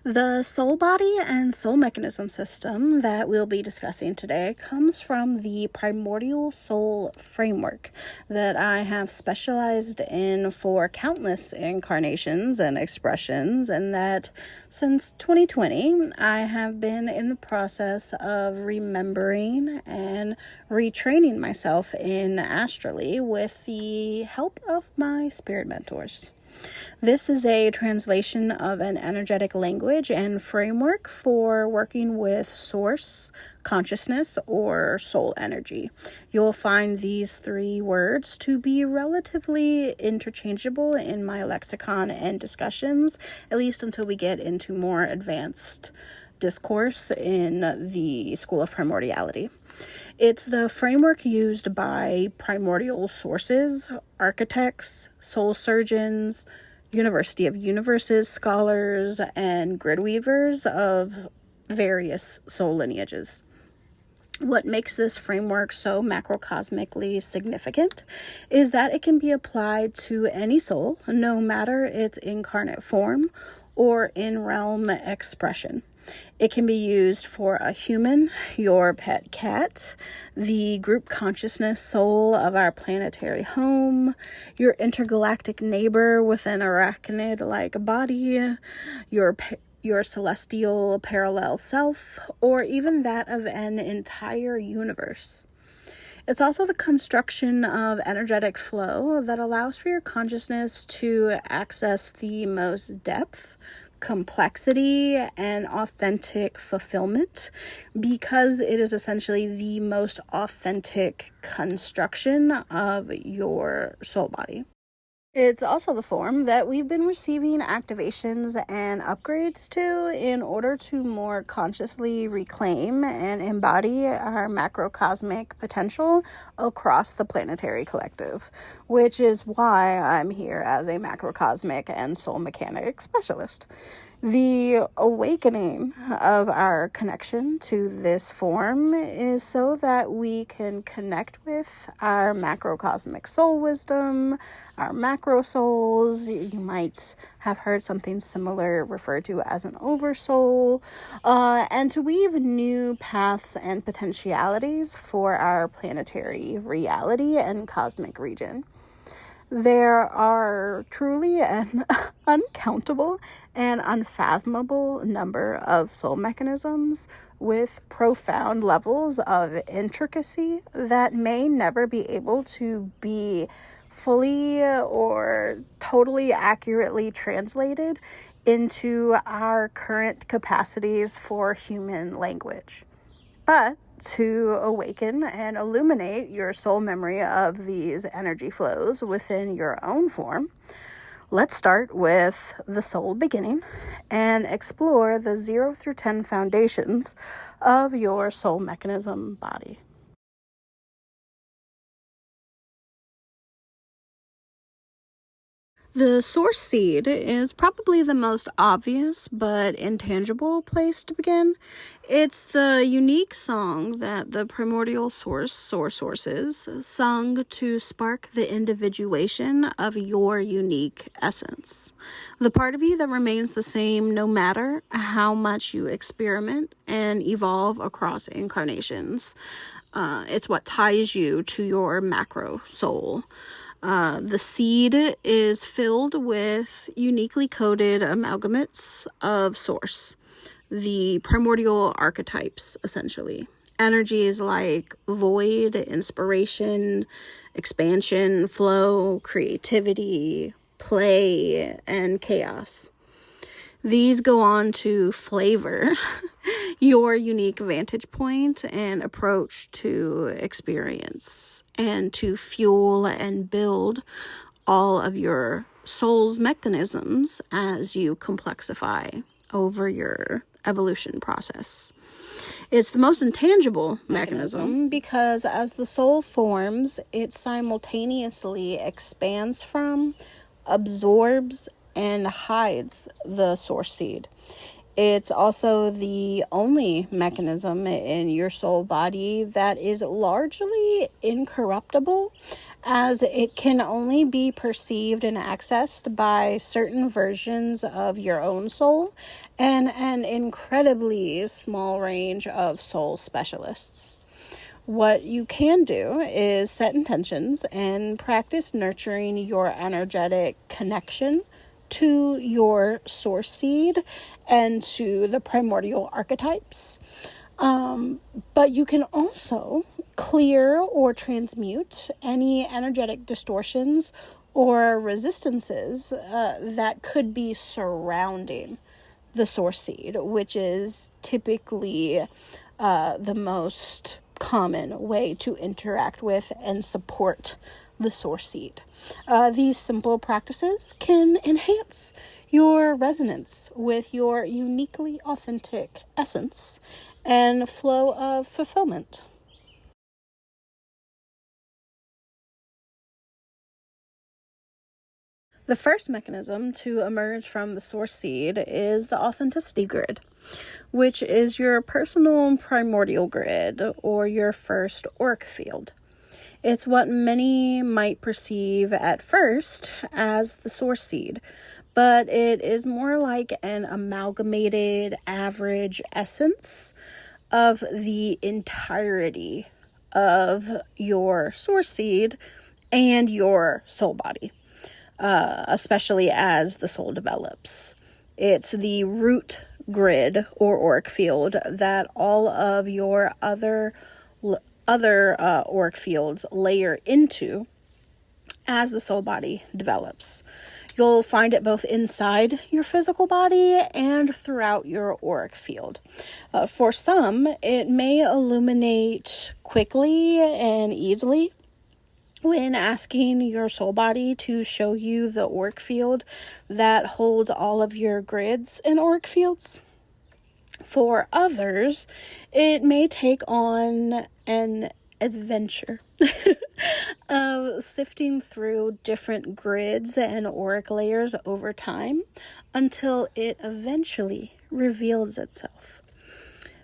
The soul body and soul mechanism system that we'll be discussing today comes from the primordial soul framework that I have specialized in for countless incarnations and expressions, and that since 2020 I have been in the process of remembering and retraining myself in astrally with the help of my spirit mentors. This is a translation of an energetic language and framework for working with source, consciousness, or soul energy. You'll find these three words to be relatively interchangeable in my lexicon and discussions, at least until we get into more advanced discourse in the School of Primordiality. It's the framework used by primordial sources, architects, soul surgeons, University of Universes scholars, and grid weavers of various soul lineages. What makes this framework so macrocosmically significant is that it can be applied to any soul, no matter its incarnate form or in-realm expression. It can be used for a human, your pet cat, the group consciousness soul of our planetary home, your intergalactic neighbor with an arachnid-like body, your celestial parallel self, or even that of an entire universe. It's also the construction of energetic flow that allows for your consciousness to access the most depth, complexity, and authentic fulfillment, because it is essentially the most authentic construction of your soul body. It's also the form that we've been receiving activations and upgrades to in order to more consciously reclaim and embody our macrocosmic potential across the planetary collective, which is why I'm here as a macrocosmic and soul mechanic specialist. The awakening of our connection to this form is so that we can connect with our macrocosmic soul wisdom, our macro souls. You might have heard something similar referred to as an oversoul, and to weave new paths and potentialities for our planetary reality and cosmic region. There are truly an uncountable and unfathomable number of soul mechanisms with profound levels of intricacy that may never be able to be fully or totally accurately translated into our current capacities for human language. But to awaken and illuminate your soul memory of these energy flows within your own form, let's start with the soul beginning and explore the 0 through 10 foundations of your soul mechanism body. The source seed is probably the most obvious but intangible place to begin. It's the unique song that the primordial sources sung to spark the individuation of your unique essence. The part of you that remains the same no matter how much you experiment and evolve across incarnations. It's what ties you to your macro soul. The seed is filled with uniquely coded amalgamates of source, the primordial archetypes, essentially. Energies like void, inspiration, expansion, flow, creativity, play, and chaos. These go on to flavor your unique vantage point and approach to experience, and to fuel and build all of your soul's mechanisms as you complexify over your evolution process. It's the most intangible mechanism because as the soul forms, it simultaneously expands from, absorbs, and hides the source seed. It's also the only mechanism in your soul body that is largely incorruptible as it can only be perceived and accessed by certain versions of your own soul and an incredibly small range of soul specialists. What you can do is set intentions and practice nurturing your energetic connection to your source seed and to the primordial archetypes. But you can also clear or transmute any energetic distortions or resistances that could be surrounding the source seed, which is typically the most common way to interact with and support the source seed. These simple practices can enhance your resonance with your uniquely authentic essence and flow of fulfillment. The first mechanism to emerge from the source seed is the authenticity grid, which is your personal primordial grid or your first auric field. It's what many might perceive at first as the source seed, but it is more like an amalgamated average essence of the entirety of your source seed and your soul body, especially as the soul develops. It's the root grid or auric field that all of your other auric fields layer into as the soul body develops. You'll find it both inside your physical body and throughout your auric field. For some, it may illuminate quickly and easily when asking your soul body to show you the auric field that holds all of your grids and auric fields. For others, it may take on an adventure of sifting through different grids and auric layers over time until it eventually reveals itself.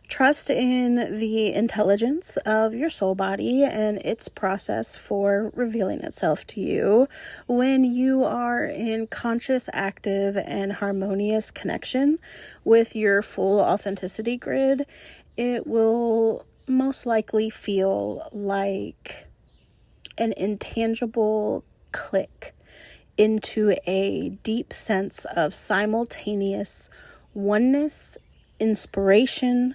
Trust in the intelligence of your soul body and its process for revealing itself to you. When you are in conscious, active, and harmonious connection with your full authenticity grid, it will most likely feel like an intangible click into a deep sense of simultaneous oneness, inspiration,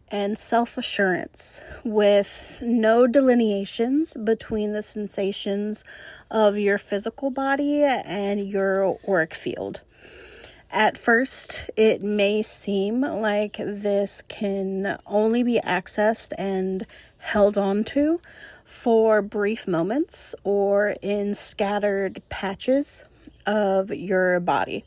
and self-assurance, with no delineations between the sensations of your physical body and your auric field. At first, it may seem like this can only be accessed and held on to for brief moments or in scattered patches of your body.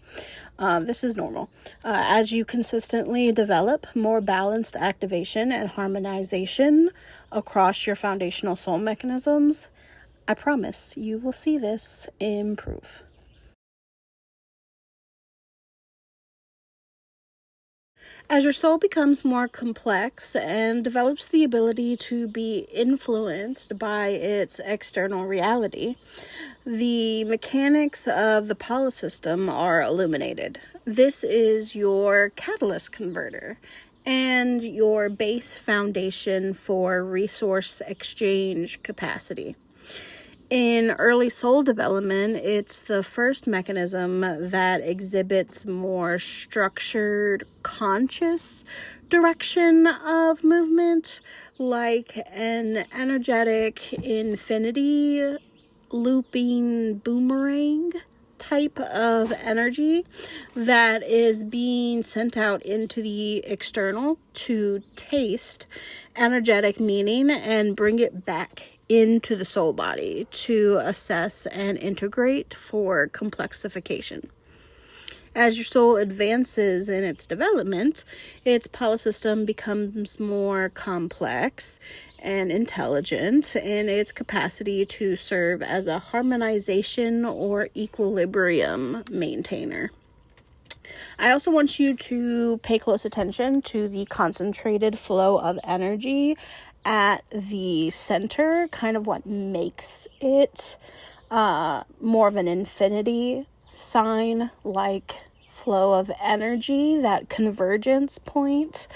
This is normal. As you consistently develop more balanced activation and harmonization across your foundational soul mechanisms, I promise you will see this improve. As your soul becomes more complex and develops the ability to be influenced by its external reality, the mechanics of the polysystem are illuminated. This is your catalyst converter and your base foundation for resource exchange capacity. In early soul development, it's the first mechanism that exhibits more structured, conscious direction of movement, like an energetic infinity looping boomerang type of energy that is being sent out into the external to taste energetic meaning and bring it back into the soul body to assess and integrate for complexification. As your soul advances in its development, its polysystem becomes more complex and intelligent in its capacity to serve as a harmonization or equilibrium maintainer. I also want you to pay close attention to the concentrated flow of energy at the center, kind of what makes it more of an infinity sign like flow of energy, that convergence point.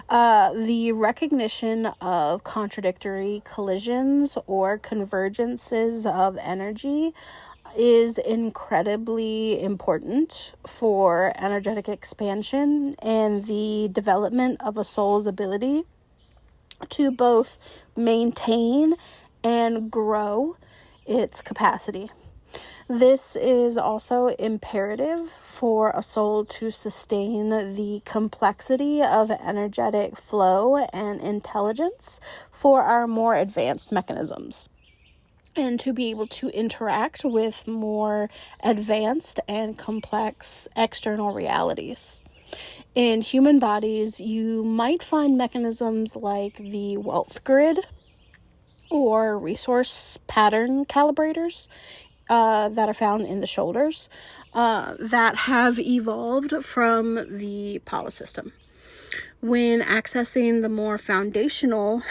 The recognition of contradictory collisions or convergences of energy is incredibly important for energetic expansion and the development of a soul's ability to both maintain and grow its capacity. This is also imperative for a soul to sustain the complexity of energetic flow and intelligence for our more advanced mechanisms, and to be able to interact with more advanced and complex external realities. In human bodies, you might find mechanisms like the wealth grid or resource pattern calibrators that are found in the shoulders that have evolved from the Pala system. When accessing the more foundational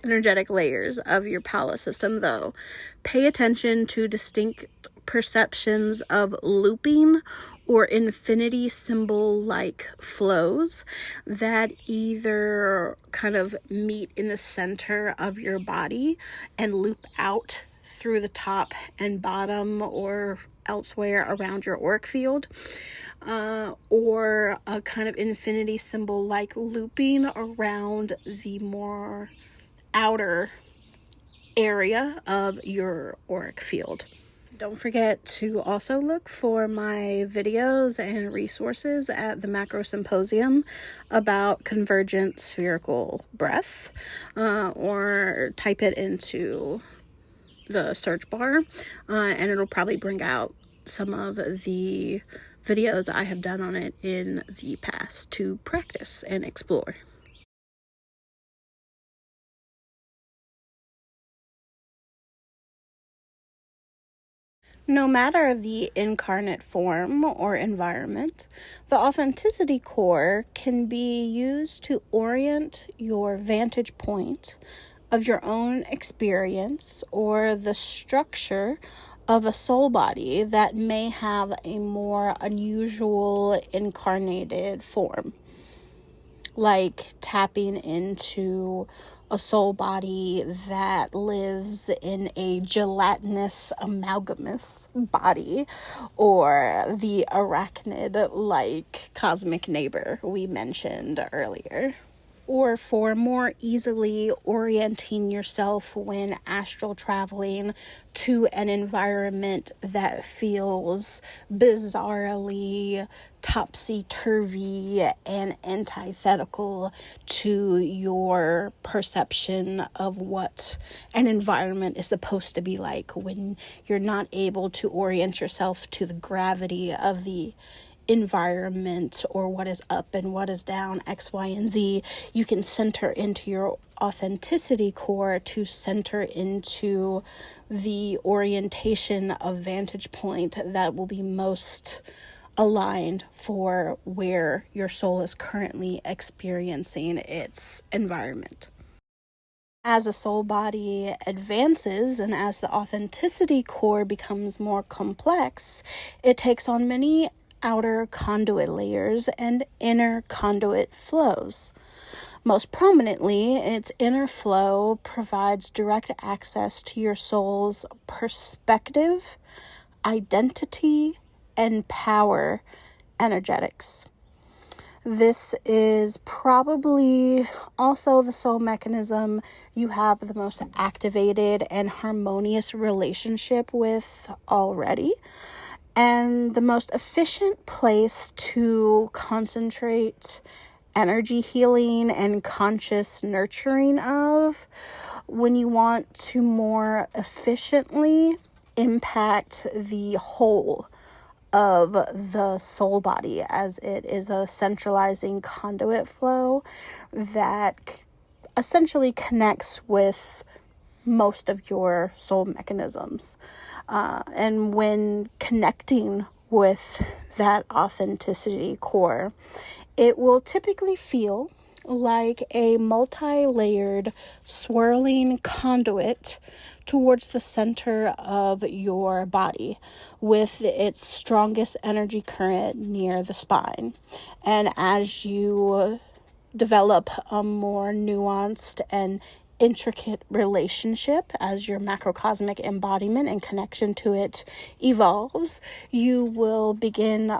energetic layers of your Pala system, though, pay attention to distinct perceptions of looping or infinity symbol-like flows that either kind of meet in the center of your body and loop out through the top and bottom or elsewhere around your auric field, or a kind of infinity symbol like looping around the more outer area of your auric field. Don't forget to also look for my videos and resources at the Macro Symposium about convergent spherical breath, or type it into the search bar, and it'll probably bring out some of the videos I have done on it in the past to practice and explore. No matter the incarnate form or environment, the authenticity core can be used to orient your vantage point of your own experience or the structure of a soul body that may have a more unusual incarnated form, like tapping into a soul body that lives in a gelatinous amalgamous body, or the arachnid-like cosmic neighbor we mentioned earlier. Or for more easily orienting yourself when astral traveling to an environment that feels bizarrely topsy-turvy and antithetical to your perception of what an environment is supposed to be like, when you're not able to orient yourself to the gravity of the environment or what is up and what is down, X, Y, and Z. You can center into your authenticity core to center into the orientation of vantage point that will be most aligned for where your soul is currently experiencing its environment. As a soul body advances and as the authenticity core becomes more complex, it takes on many outer conduit layers and inner conduit flows. Most prominently, its inner flow provides direct access to your soul's perspective, identity, and power energetics. This is probably also the soul mechanism you have the most activated and harmonious relationship with already, and the most efficient place to concentrate energy healing and conscious nurturing of when you want to more efficiently impact the whole of the soul body, as it is a centralizing conduit flow that essentially connects with most of your soul mechanisms. And when connecting with that authenticity core, it will typically feel like a multi-layered swirling conduit towards the center of your body, with its strongest energy current near the spine. And as you develop a more nuanced and intricate relationship, as your macrocosmic embodiment and connection to it evolves, you will begin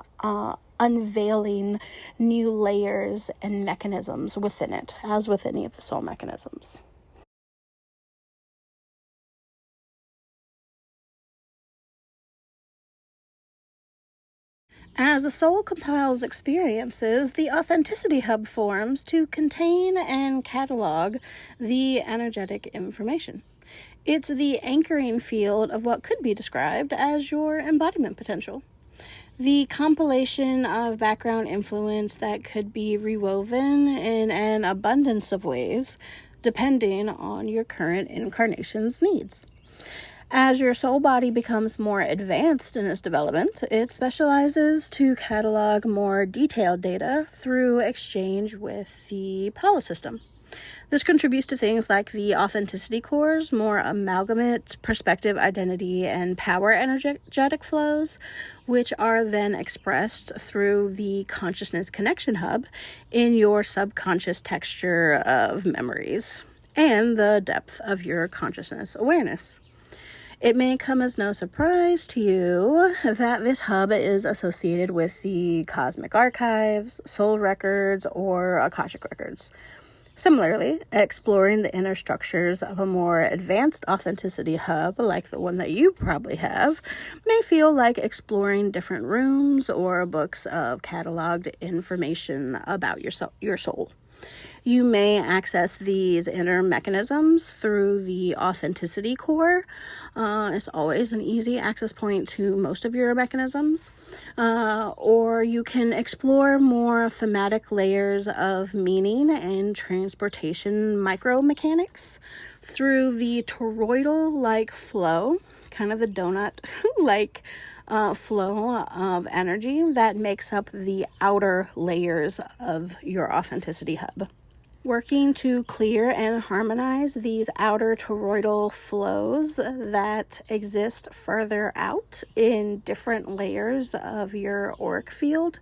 unveiling new layers and mechanisms within it, as with any of the soul mechanisms. As the soul compiles experiences, the authenticity hub forms to contain and catalog the energetic information. It's the anchoring field of what could be described as your embodiment potential. The compilation of background influence that could be rewoven in an abundance of ways, depending on your current incarnation's needs. As your soul body becomes more advanced in its development, it specializes to catalog more detailed data through exchange with the Pala system. This contributes to things like the authenticity cores, more amalgamate, perspective, identity, and power energetic flows, which are then expressed through the consciousness connection hub in your subconscious texture of memories and the depth of your consciousness awareness. It may come as no surprise to you that this hub is associated with the cosmic archives, soul records, or Akashic records. Similarly, exploring the inner structures of a more advanced authenticity hub, like the one that you probably have, may feel like exploring different rooms or books of cataloged information about your soul. You may access these inner mechanisms through the authenticity core. It's always an easy access point to most of your mechanisms. Or you can explore more thematic layers of meaning and transportation micromechanics through the toroidal-like flow, kind of the donut-like flow of energy that makes up the outer layers of your authenticity hub. Working to clear and harmonize these outer toroidal flows that exist further out in different layers of your auric field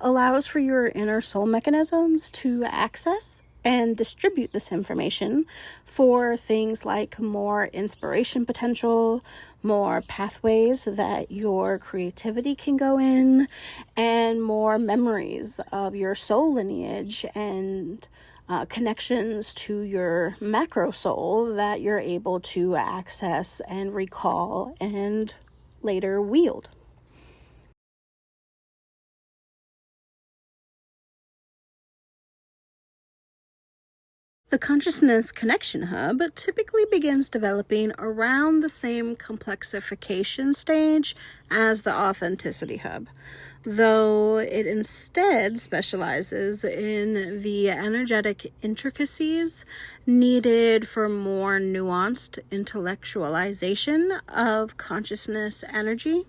allows for your inner soul mechanisms to access and distribute this information for things like more inspiration potential, more pathways that your creativity can go in, and more memories of your soul lineage and connections to your macro soul that you're able to access and recall and later wield. The Consciousness Connection Hub typically begins developing around the same complexification stage as the Authenticity Hub, though it instead specializes in the energetic intricacies needed for more nuanced intellectualization of consciousness energy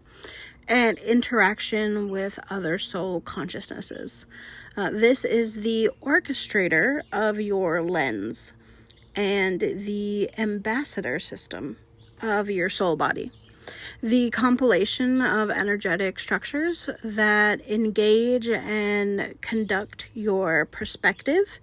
and interaction with other soul consciousnesses. This is the orchestrator of your lens and the ambassador system of your soul body. The compilation of energetic structures that engage and conduct your perspective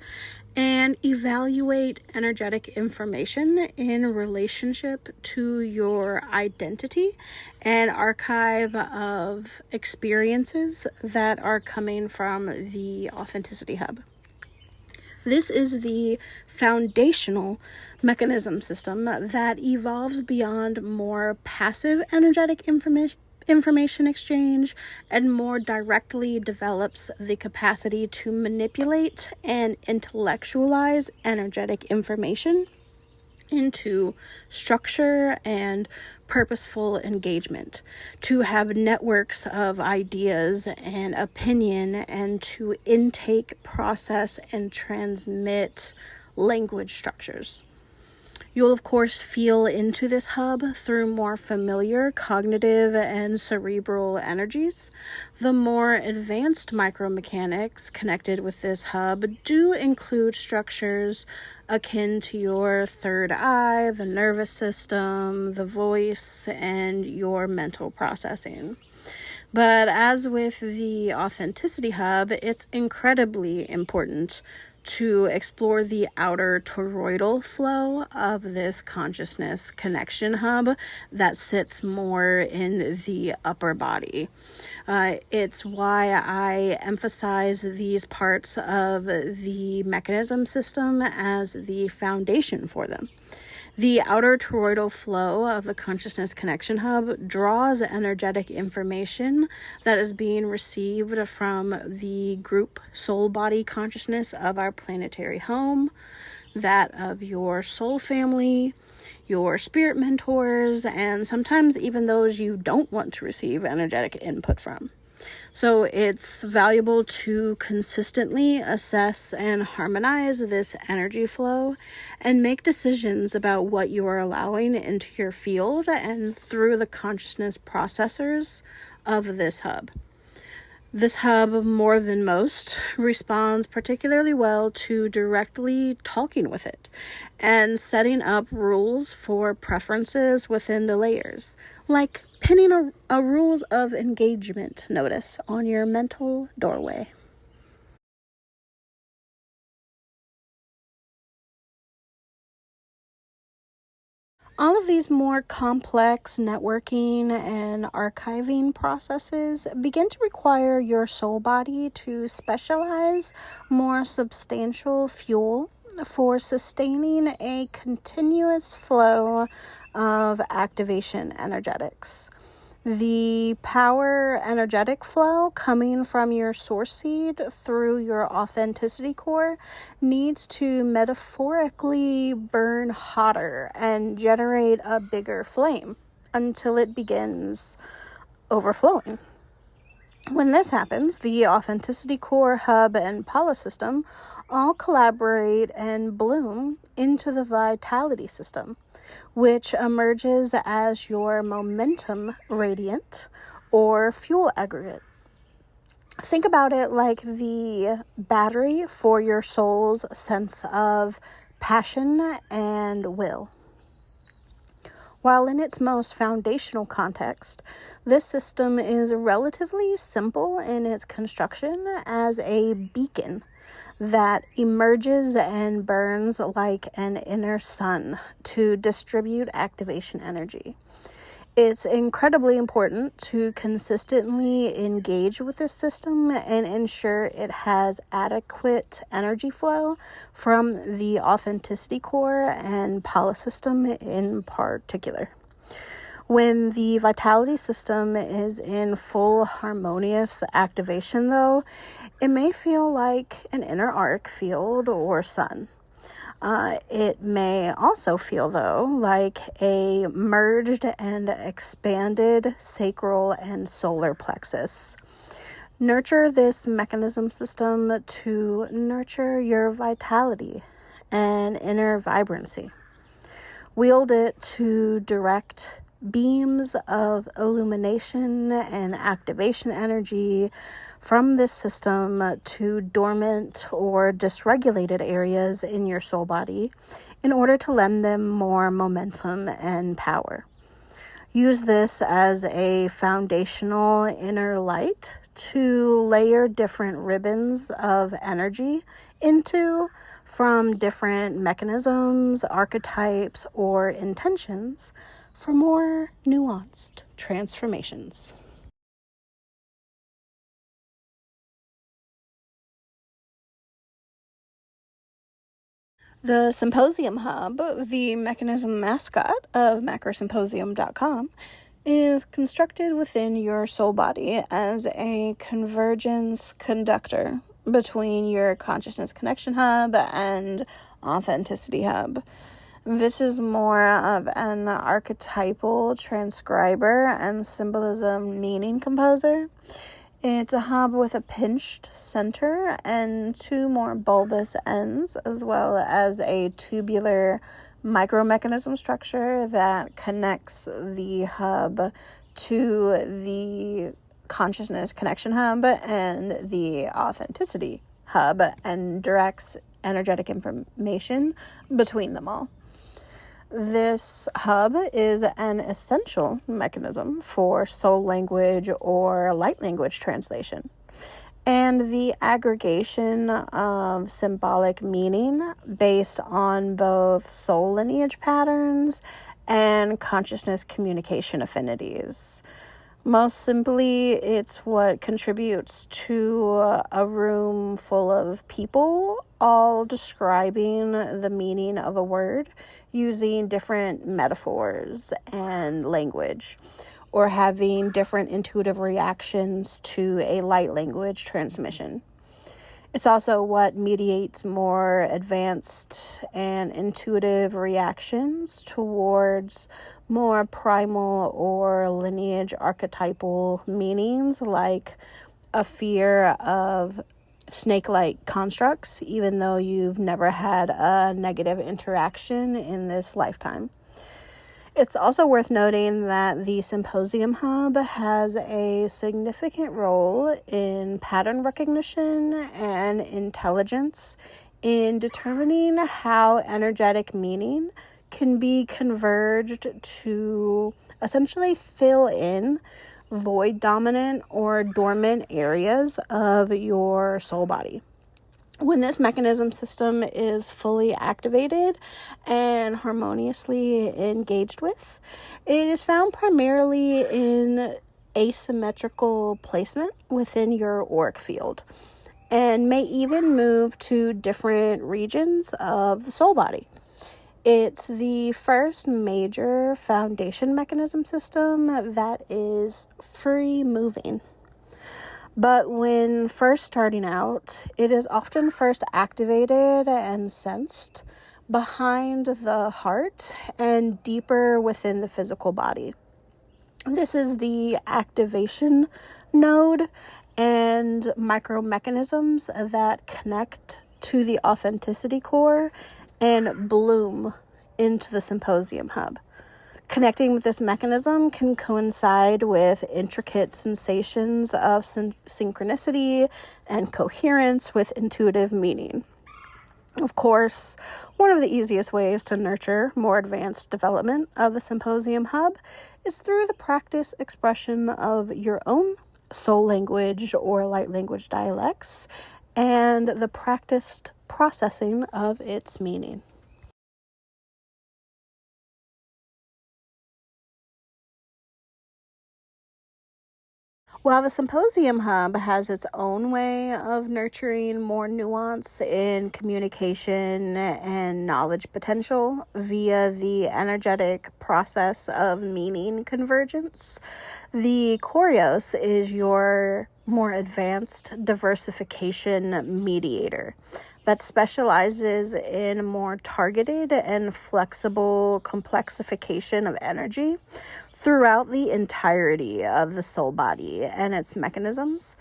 and evaluate energetic information in relationship to your identity and archive of experiences that are coming from the Authenticity Hub. This is the foundational mechanism system that evolves beyond more passive energetic information exchange and more directly develops the capacity to manipulate and intellectualize energetic information into structure and purposeful engagement, to have networks of ideas and opinion, and to intake, process, and transmit language structures. You'll, of course, feel into this hub through more familiar cognitive and cerebral energies. The more advanced micromechanics connected with this hub do include structures akin to your third eye, the nervous system, the voice, and your mental processing. But as with the Authenticity Hub, it's incredibly important to explore the outer toroidal flow of this consciousness connection hub that sits more in the upper body. It's why I emphasize these parts of the mechanism system as the foundation for them. The outer toroidal flow of the consciousness connection hub draws energetic information that is being received from the group soul body consciousness of our planetary home, that of your soul family, your spirit mentors, and sometimes even those you don't want to receive energetic input from. So it's valuable to consistently assess and harmonize this energy flow and make decisions about what you are allowing into your field and through the consciousness processors of this hub. This hub, more than most, responds particularly well to directly talking with it and setting up rules for preferences within the layers, like pinning a rules of engagement notice on your mental doorway. All of these more complex networking and archiving processes begin to require your soul body to specialize more substantial fuel for sustaining a continuous flow of activation energetics. The power energetic flow coming from your source seed through your authenticity core needs to metaphorically burn hotter and generate a bigger flame until it begins overflowing. When this happens, the authenticity core, hub, and polysystem all collaborate and bloom into the vitality system, which emerges as your momentum radiant or fuel aggregate. Think about it like the battery for your soul's sense of passion and will. While in its most foundational context, this system is relatively simple in its construction as a beacon that emerges and burns like an inner sun to distribute activation energy. It's incredibly important to consistently engage with this system and ensure it has adequate energy flow from the authenticity core and polysystem in particular. When the vitality system is in full harmonious activation, though, it may feel like an inner arc field or sun. It may also feel, though, like a merged and expanded sacral and solar plexus. Nurture this mechanism system to nurture your vitality and inner vibrancy. Wield it to direct beams of illumination and activation energy from this system to dormant or dysregulated areas in your soul body in order to lend them more momentum and power. Use this as a foundational inner light to layer different ribbons of energy into from different mechanisms, archetypes, or intentions for more nuanced transformations. The Symposium Hub, the mechanism mascot of macrosymposium.com, is constructed within your soul body as a convergence conductor between your consciousness connection hub and authenticity hub. This is more of an archetypal transcriber and symbolism meaning composer. It's a hub with a pinched center and two more bulbous ends, as well as a tubular micromechanism structure that connects the hub to the consciousness connection hub and the authenticity hub and directs energetic information between them all. This hub is an essential mechanism for soul language or light language translation, and the aggregation of symbolic meaning based on both soul lineage patterns and consciousness communication affinities. Most simply, it's what contributes to a room full of people all describing the meaning of a word using different metaphors and language, or having different intuitive reactions to a light language transmission. It's also what mediates more advanced and intuitive reactions towards more primal or lineage archetypal meanings, like a fear of snake-like constructs, even though you've never had a negative interaction in this lifetime. It's also worth noting that the Symposium Hub has a significant role in pattern recognition and intelligence in determining how energetic meaning can be converged to essentially fill in void dominant or dormant areas of your soul body. When this mechanism system is fully activated and harmoniously engaged with, it is found primarily in asymmetrical placement within your auric field and may even move to different regions of the soul body. It's the first major foundation mechanism system that is free moving. But when first starting out, it is often first activated and sensed behind the heart and deeper within the physical body. This is the activation node and micromechanisms that connect to the authenticity core and bloom into the Symposium Hub. Connecting with this mechanism can coincide with intricate sensations of synchronicity and coherence with intuitive meaning. Of course, one of the easiest ways to nurture more advanced development of the Symposium Hub is through the practice expression of your own soul language or light language dialects and the practiced processing of its meaning. While the Symposium Hub has its own way of nurturing more nuance in communication and knowledge potential via the energetic process of meaning convergence, the Choreos is your more advanced diversification mediator that specializes in more targeted and flexible complexification of energy throughout the entirety of the soul body and its mechanisms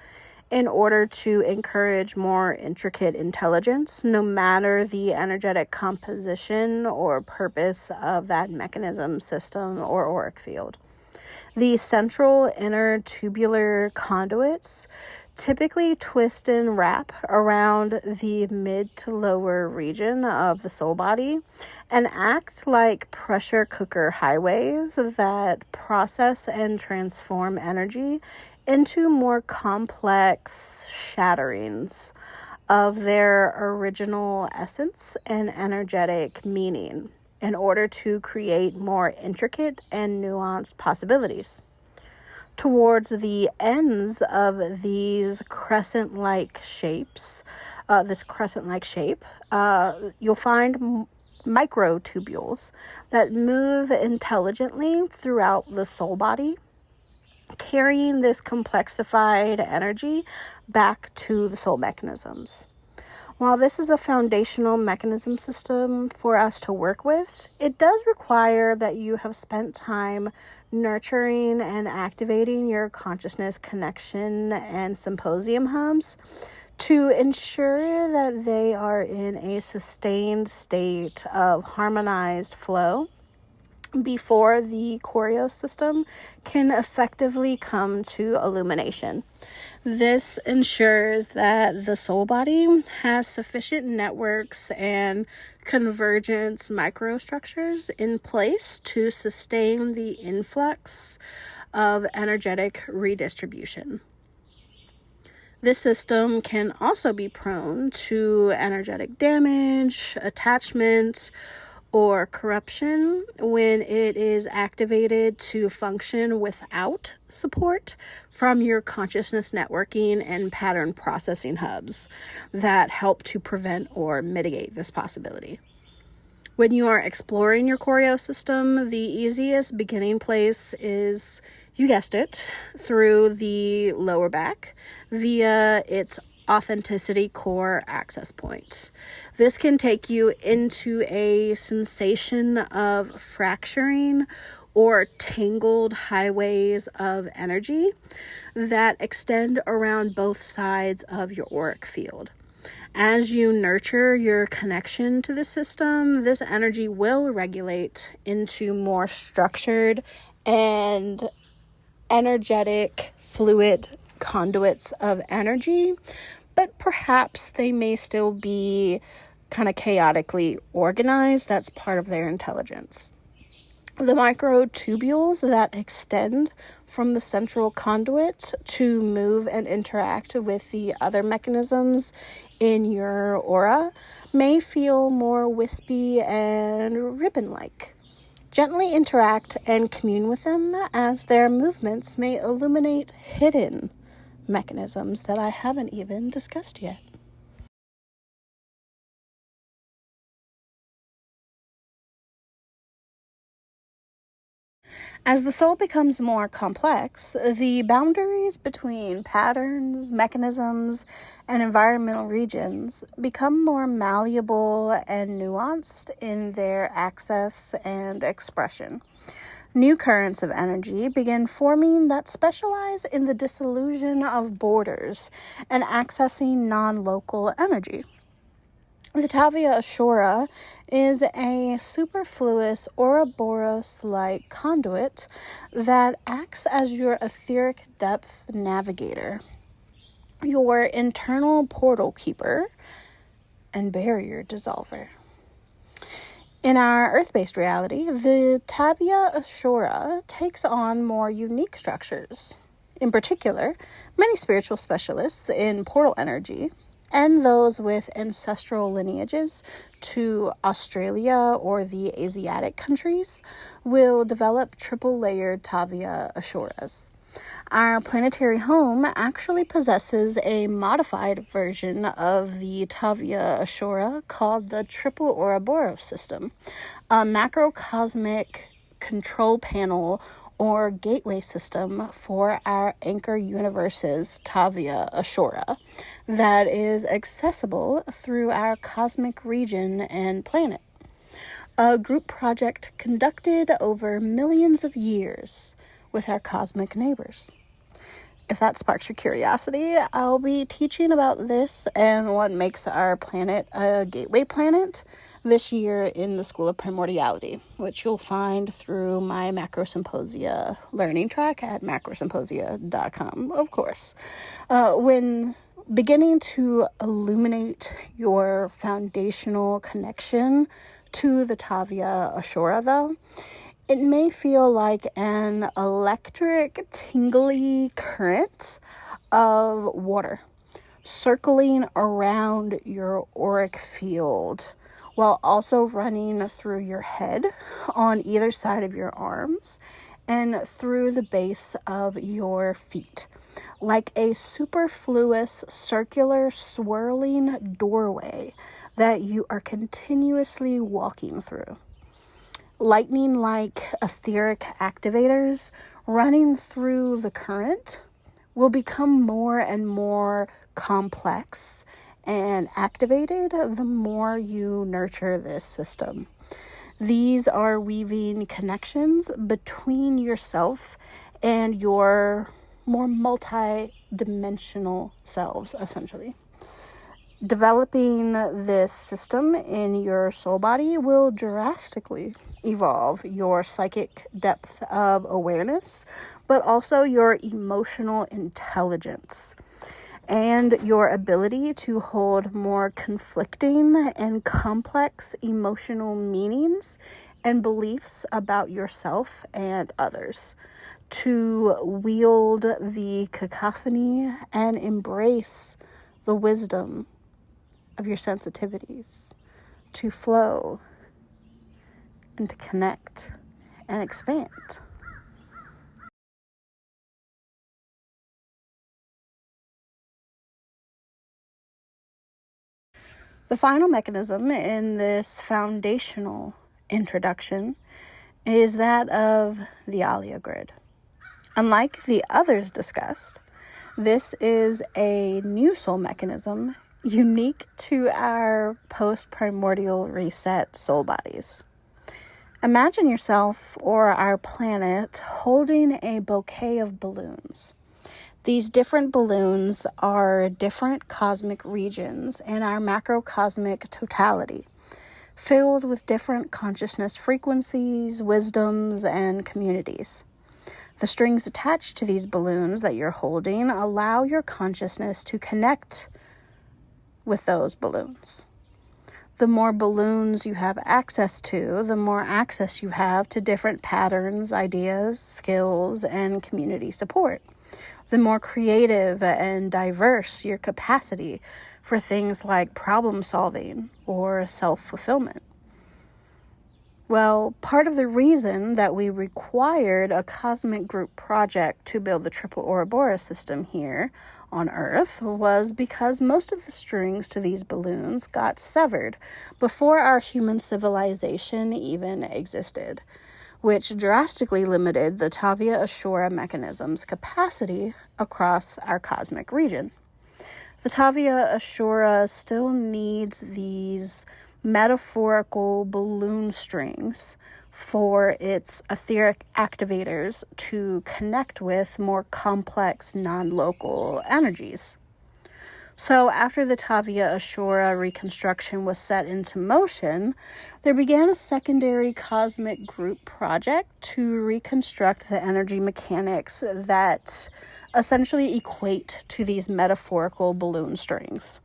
in order to encourage more intricate intelligence, no matter the energetic composition or purpose of that mechanism system or auric field. The central inner tubular conduits typically twist and wrap around the mid to lower region of the soul body and act like pressure cooker highways that process and transform energy into more complex shatterings of their original essence and energetic meaning in order to create more intricate and nuanced possibilities. Towards the ends of these crescent-like shapes, you'll find microtubules that move intelligently throughout the soul body, carrying this complexified energy back to the soul mechanisms. While this is a foundational mechanism system for us to work with, it does require that you have spent time nurturing and activating your consciousness connection and symposium hubs To ensure that they are in a sustained state of harmonized flow before the choreo system can effectively come to illumination. This ensures that the soul body has sufficient networks and convergence microstructures in place to sustain the influx of energetic redistribution. This system can also be prone to energetic damage, attachment, or corruption when it is activated to function without support from your consciousness networking and pattern processing hubs that help to prevent or mitigate this possibility. When you are exploring your choreo system, the easiest beginning place is, you guessed it, through the lower back via its authenticity core access points. This can take you into a sensation of fracturing or tangled highways of energy that extend around both sides of your auric field. As you nurture your connection to the system, this energy will regulate into more structured and energetic fluid conduits of energy, but perhaps they may still be kind of chaotically organized. That's part of their intelligence. The microtubules that extend from the central conduit to move and interact with the other mechanisms in your aura may feel more wispy and ribbon-like. Gently interact and commune with them, as their movements may illuminate hidden mechanisms that I haven't even discussed yet. As the soul becomes more complex, the boundaries between patterns, mechanisms, and environmental regions become more malleable and nuanced in their access and expression. New currents of energy begin forming that specialize in the dissolution of borders and accessing non-local energy. The Tavia Ashura is a superfluous Ouroboros-like conduit that acts as your etheric depth navigator, your internal portal keeper, and barrier dissolver. In our earth-based reality, the Tavia Ashura takes on more unique structures. In particular, many spiritual specialists in portal energy and those with ancestral lineages to Australia or the Asiatic countries will develop triple-layered Tavia Ashuras. Our planetary home actually possesses a modified version of the Tavia Ashura called the Triple Ouroboros system, a macrocosmic control panel or gateway system for our anchor universe's Tavia Ashura that is accessible through our cosmic region and planet. A group project conducted over millions of years with our cosmic neighbors. If that sparks your curiosity, I'll be teaching about this and what makes our planet a gateway planet this year in the School of Primordiality, which you'll find through my Macrosymposia learning track at macrosymposia.com, of course. When beginning to illuminate your foundational connection to the Tavia Ashura, though, it may feel like an electric, tingly current of water circling around your auric field while also running through your head on either side of your arms and through the base of your feet, like a superfluous, circular, swirling doorway that you are continuously walking through. Lightning-like etheric activators running through the current will become more and more complex and activated the more you nurture this system. These are weaving connections between yourself and your more multi-dimensional selves, essentially. Developing this system in your soul body will drastically evolve your psychic depth of awareness, but also your emotional intelligence and your ability to hold more conflicting and complex emotional meanings and beliefs about yourself and others, to wield the cacophony and embrace the wisdom of your sensitivities, to flow and to connect and expand. The final mechanism in this foundational introduction is that of the Alia grid. Unlike the others discussed, this is a new soul mechanism unique to our post-primordial reset soul bodies. Imagine yourself or our planet holding a bouquet of balloons. These different balloons are different cosmic regions in our macrocosmic totality, filled with different consciousness frequencies, wisdoms, and communities. The strings attached to these balloons that you're holding allow your consciousness to connect with those balloons. The more balloons you have access to, the more access you have to different patterns, ideas, skills, and community support. The more creative and diverse your capacity for things like problem solving or self-fulfillment. Well, part of the reason that we required a cosmic group project to build the triple Ouroboros system here on Earth was because most of the strings to these balloons got severed before our human civilization even existed, which drastically limited the Tavia Ashura mechanism's capacity across our cosmic region. The Tavia Ashura still needs these metaphorical balloon strings for its etheric activators to connect with more complex non-local energies. So after the Tavia Ashura reconstruction was set into motion, there began a secondary cosmic group project to reconstruct the energy mechanics that essentially equate to these metaphorical balloon strings.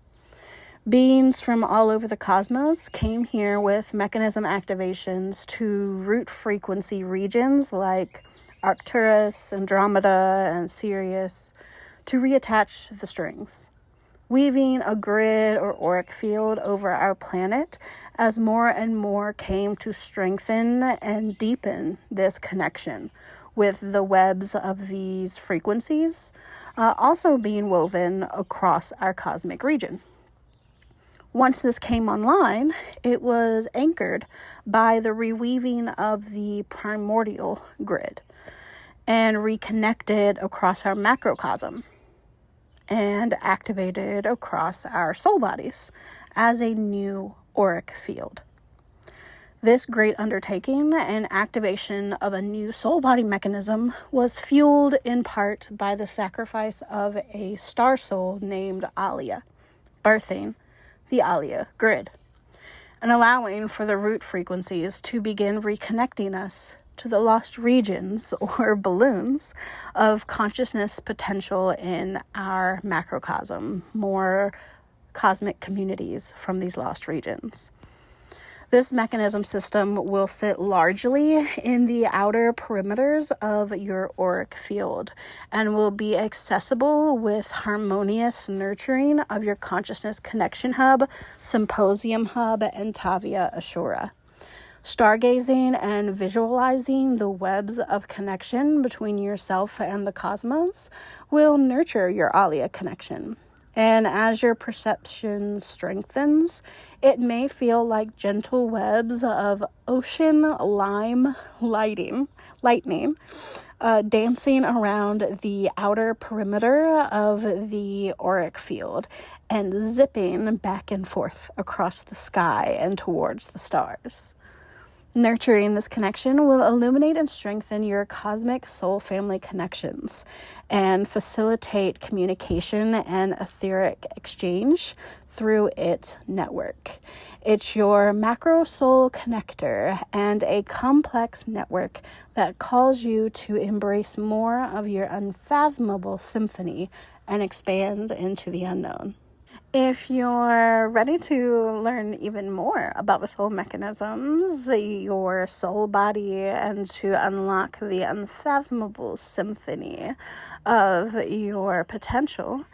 Beings from all over the cosmos came here with mechanism activations to root frequency regions like Arcturus, Andromeda, and Sirius to reattach the strings, weaving a grid or auric field over our planet as more and more came to strengthen and deepen this connection with the webs of these frequencies also being woven across our cosmic region. Once this came online, it was anchored by the reweaving of the primordial grid and reconnected across our macrocosm and activated across our soul bodies as a new auric field. This great undertaking and activation of a new soul body mechanism was fueled in part by the sacrifice of a star soul named Alia, birthing the Alia grid, and allowing for the root frequencies to begin reconnecting us to the lost regions or balloons of consciousness potential in our macrocosm, more cosmic communities from these lost regions. This mechanism system will sit largely in the outer perimeters of your auric field and will be accessible with harmonious nurturing of your consciousness connection hub, symposium hub, and Tavia Ashura. Stargazing and visualizing the webs of connection between yourself and the cosmos will nurture your Alia connection. And as your perception strengthens, it may feel like gentle webs of ocean lime lightning dancing around the outer perimeter of the auric field and zipping back and forth across the sky and towards the stars. Nurturing this connection will illuminate and strengthen your cosmic soul family connections and facilitate communication and etheric exchange through its network. It's your macro soul connector and a complex network that calls you to embrace more of your unfathomable symphony and expand into the unknown. If you're ready to learn even more about the soul mechanisms, your soul body, and to unlock the unfathomable symphony of your potential,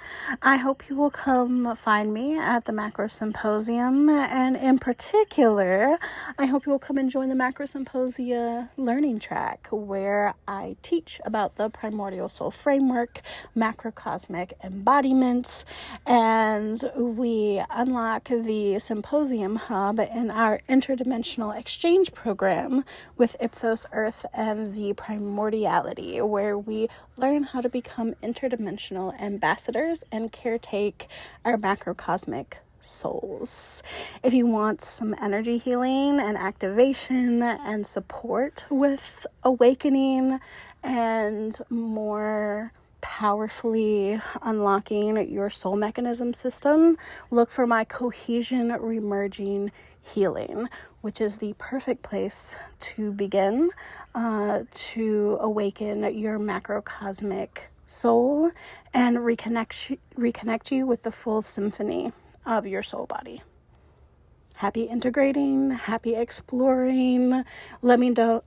I hope you will come find me at the Macro Symposium. And in particular, I hope you will come and join the Macro Symposia learning track, where I teach about the primordial soul framework, macrocosmic embodiment, and we unlock the Symposium Hub in our interdimensional exchange program with Ipthos Earth and the Primordiality, where we learn how to become interdimensional ambassadors and caretake our macrocosmic souls. If you want some energy healing and activation and support with awakening and more powerfully unlocking your soul mechanism system, look for my cohesion remerging healing, which is the perfect place to begin to awaken your macrocosmic soul and reconnect you with the full symphony of your soul body. Happy integrating, happy exploring. Let me know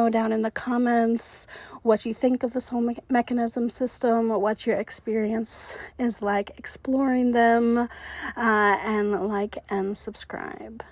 down in the comments what you think of the soul mechanism system, what your experience is like exploring them, and like and subscribe.